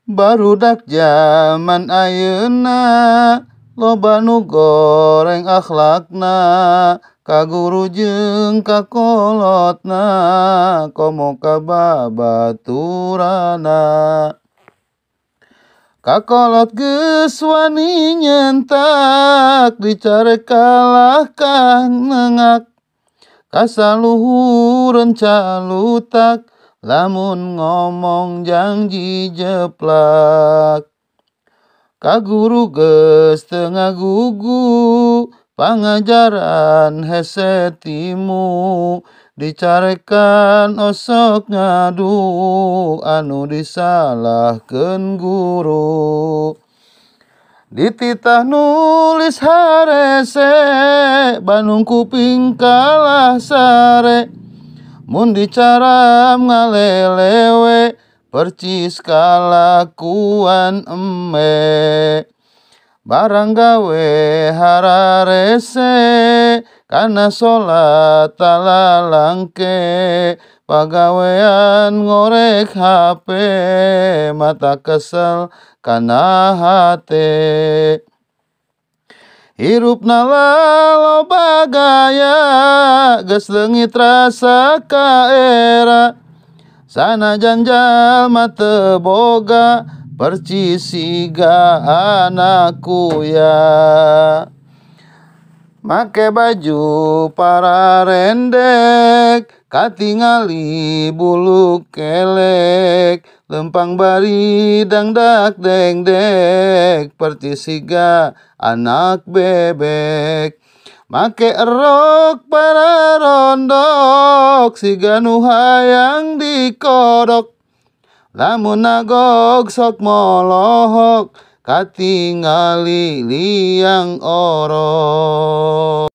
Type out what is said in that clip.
Barudak zaman ayeuna loba nu goreng akhlakna, ka guru jeung ka kolotna komo ka babaturana. Kakolot geus wani nyentak dicarek kalah kang nengak, kasaluhureun calutak lamun ngomong janji jeplak. Ka guru geus teu ngagugu pangajaran hese timu, dicarekan osok ngadu anu disalahkeun guru. Dititah nulis harese Bandung kuping kalah sare, mun dicaram ngalelewe percis kalakuan eme. Barang gawe hararese kana salat talalangke, pagawean ngorek HP mata kesel kana hate. Hirupna loba gaya geus leungit rasa ka era, sanajan jalma teu boga percis siga anak kuya. Make baju pararendek katingali bulu kelek, lempang bari dangdak dengdek percis siga anak bebek. Make erok pararondok siga nu hayang dikodok, lamun nagog sok molohok katingali liang orok.